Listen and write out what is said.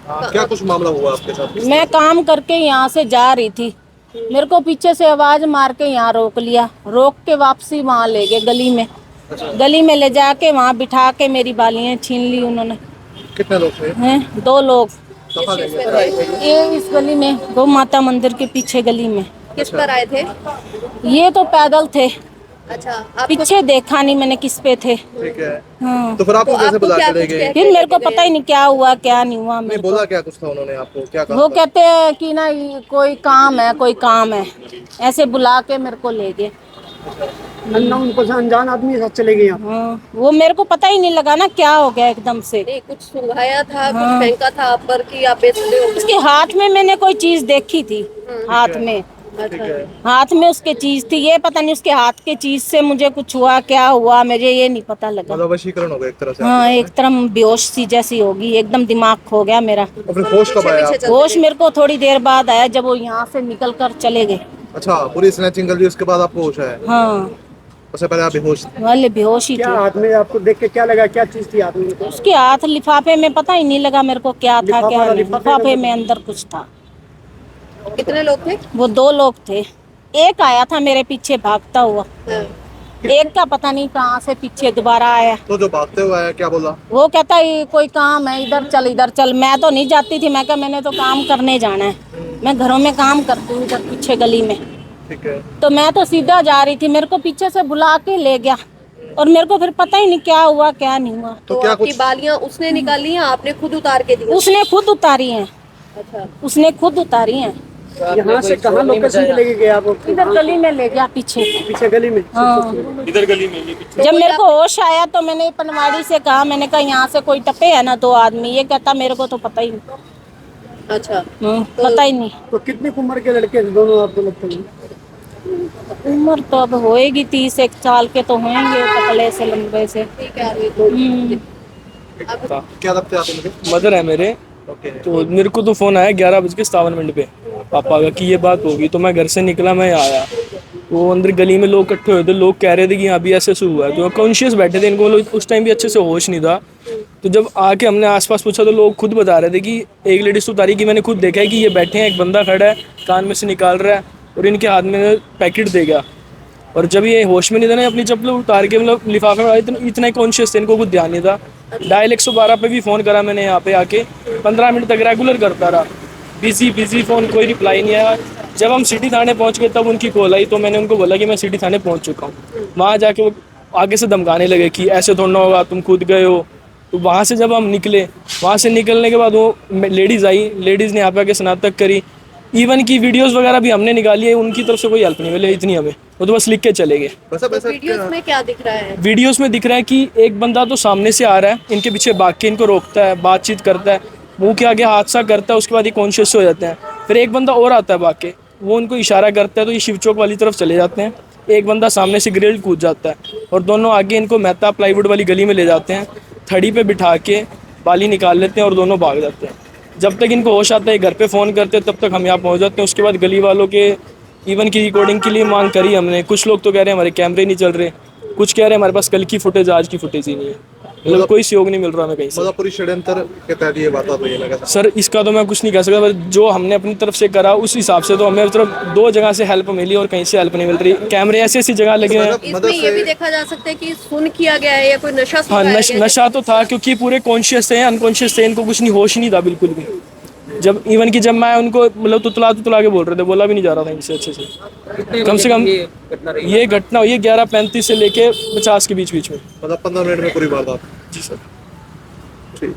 क्या कुछ मामला हुआ आपके साथ? मैं काम करके यहाँ से जा रही थी, मेरे को पीछे से आवाज मार के यहाँ रोक लिया, रोक के वापसी वहाँ ले गए गली में। गली में ले जाके वहाँ बिठा के मेरी बालियाँ छीन ली उन्होंने। कितने लोग थे? हैं 2 लोग। कहाँ ले गए? ये इस गली में, गौ माता मंदिर के पीछे गली में। किस पर आए थे? ये तो पैदल थे, अच्छा, आपको पीछे देखा नहीं मैंने किस पे थे। ठीक है। हाँ, तो फिर आपको कैसे आपको बुला क्या के ले कुछ गए? फिर मेरे को पता ही नहीं क्या हुआ क्या नहीं हुआ नहीं मेरे को। बोला क्या कुछ था उन्होंने आपको? क्या कहा वो था? कहते हैं कि ना ये कोई काम है, कोई काम है, ऐसे बुला के मेरे को ले गए। अननोन कुछ अनजान आदमी के साथ चले गए आप? हाँ, वो मेरे को पता ही नहीं लगा ना क्या हो गया एकदम से। नहीं, कुछ सुंघाया था, हाँ। कुछ फेंका था आप पर कि आप बेचते हो? उसके हाथ में मैंने कोई चीज देखी थी, हाथ में, ठीक है। हाथ में उसके चीज थी, ये पता नहीं उसके हाथ के चीज से मुझे कुछ हुआ क्या हुआ मुझे ये नहीं पता लगा। मतलब वशीकरण हो गया एक तरह से हाँ, आपके एक तरह बेहोश सी जैसी होगी, एकदम दिमाग खो गया मेरा। साथ में? और फिर होश कब आया पीछे आपको? होश मेरे को थोड़ी देर बाद आया जब वो यहाँ से निकल कर चले गए। अच्छा, पूरी स्नैचिंग कर ली उसके बाद आपको होश आया? हाँ, उससे पहले आप बेहोश थे? वाले बेहोश ही क्या थे। हाथ में आपको देख के क्या लगा, क्या चीज थी हाथ में? उसके हाथ लिफाफे में पता ही नहीं लगा मेरे को क्या था लिफाफा क्या था, नहीं। लिफाफे लिफाफे में में अंदर कुछ था। कितने लोग थे? वो 2 लोग थे, एक आया था मेरे पीछे भागता हुआ, हाँ। एक का पता नहीं कहाँ से पीछे दोबारा आया। तो जो भागते हुए आया क्या बोला? वो कहता है कोई काम है, इधर चल इधर चल। मैं तो नहीं जाती थी, मैं कहा मैंने तो काम करने जाना है, मैं घरों में काम करती हूँ इधर पीछे गली में। ठीक है। तो मैं तो सीधा जा रही थी, मेरे को पीछे से बुला के ले गया और मेरे को फिर पता ही नहीं क्या हुआ क्या नहीं हुआ। तो तो क्या आपकी कुछ बालियां उसने निकाली हैं, आपने खुद उतार के दी? उसने खुद उतारी हैं, अच्छा, उसने खुद उतारी हैं। यहाँ से कहाँ लोकेशन पे लेके गए आप? इधर गली में ले गया पीछे। पीछे गली में? हाँ, इधर गली में ये जब मेरे को होश आया तो मैंने पनवाड़ी से कहा, मैंने कहा यहाँ से कोई टपे है ना 2 आदमी। ये कहता मेरे को तो पता ही नहीं। अच्छा। पता ही नहीं। तो कितनी उम्र के लड़के थे दोनों आपको लगता है? उम्र तो अब होएगी 30 साल के तो होंगे, पतले से लंबे से। ठीक है, अभी तो क्या लगता है आपको? मुझे मदर है मेरे। ओके। तो मेरे को तो फ़ोन आया 11:57 पे पापा का कि ये बात होगी। तो मैं घर से निकला, मैं आया, वो अंदर गली में लोग इकट्ठे हुए थे, लोग कह रहे थे कि यहाँ भी ऐसे ऐसे हुआ है। तो कॉन्शियस बैठे थे, इनको मतलब उस टाइम भी अच्छे से होश नहीं था। तो जब आके हमने आसपास पूछा तो लोग खुद बता रहे थे कि एक लेडीज तो उतारी कि मैंने खुद देखा है कि ये बैठे हैं, एक बंदा खड़ा है, कान में से निकाल रहा है और इनके हाथ में पैकेट देगा। और जब ये होश में नहीं थे ना, अपनी चप्पल उतार के मतलब लिफाफे में इतना ही कॉन्शियस थे, इनको कुछ ध्यान नहीं था। डायल 112 पे भी फ़ोन करा मैंने, यहाँ पे आके 15 मिनट तक रेगुलर करता रहा, बिजी फ़ोन, कोई रिप्लाई नहीं आया। जब हम सिटी थाने पहुँच गए तब उनकी कॉल आई, तो मैंने उनको बोला कि मैं सिटी थाने पहुँच चुका हूँ। वहाँ जाके वो आगे से धमकाने लगे कि ऐसे थोड़ा ना होगा, तुम खुद गए हो। तो वहाँ से जब हम निकले, वहाँ से निकलने के बाद वो लेडीज़ आई, लेडीज़ ने यहाँ पे आके स्नातक करी। इवन की वीडियोस वगैरह भी हमने निकाली है, उनकी तरफ से कोई हेल्प नहीं मिली इतनी हमें, वो तो बस लिख के चले गए। वैसा वैसा वीडियोस में क्या दिख रहा है? वीडियोस में दिख रहा है कि एक बंदा तो सामने से आ रहा है, इनके पीछे भाग के इनको रोकता है, बातचीत करता है, मुंह के आगे हादसा करता है, उसके बाद ये कॉन्शियस हो जाते हैं। फिर एक बंदा और आता है भाग के, वो उनको इशारा करता है तो ये शिव चौक वाली तरफ चले जाते हैं। एक बंदा सामने से ग्रिल कूद जाता है और दोनों आगे इनको मेहता प्लाईवुड वाली गली में ले जाते हैं, थड़ी पे बिठा के बाली निकाल लेते हैं और दोनों भाग जाते हैं। जब तक इनको होश आता है घर पे फ़ोन करते हैं, तब तक हम यहाँ पहुँच जाते हैं। उसके बाद गली वालों के इवन की रिकॉर्डिंग के लिए मांग करी हमने। कुछ लोग तो कह रहे हैं हमारे कैमरे नहीं चल रहे, कुछ कह रहे हैं हमारे पास कल की फुटेज, आज की फुटेज ही नहीं है। मतलब कोई सहयोग नहीं मिल रहा हमें कहीं से। मतलब पूरी षड्यंत्र के तहत ये बात हुई है ना? सर इसका तो मैं कुछ नहीं कह सकता, पर जो हमने अपनी तरफ से करा उस हिसाब से तो हमें सिर्फ 2 जगह से हेल्प मिली और कहीं से हेल्प नहीं मिल रही। कैमरे ऐसी ऐसी जगह लगे हैं। इसमें ये भी देखा जा सकता है कि सुन किया गया है या कोई नशा हाँ, सिखाया गया है? नशा तो था क्योंकि पूरे कॉन्शियस थे, अनकॉन्शियस थे, इनको कुछ नहीं, होश ही नहीं था बिल्कुल भी। जब इवन की जब मैं उनको मतलब तुतला के बोल रहे थे, बोला भी नहीं जा रहा था इनसे अच्छे से। कम से कम ये घटना हुई है 11:35 से लेके 50 के बीच में। मतलब 15 मिनट में पूरी वारदात? जी सर। ठीक।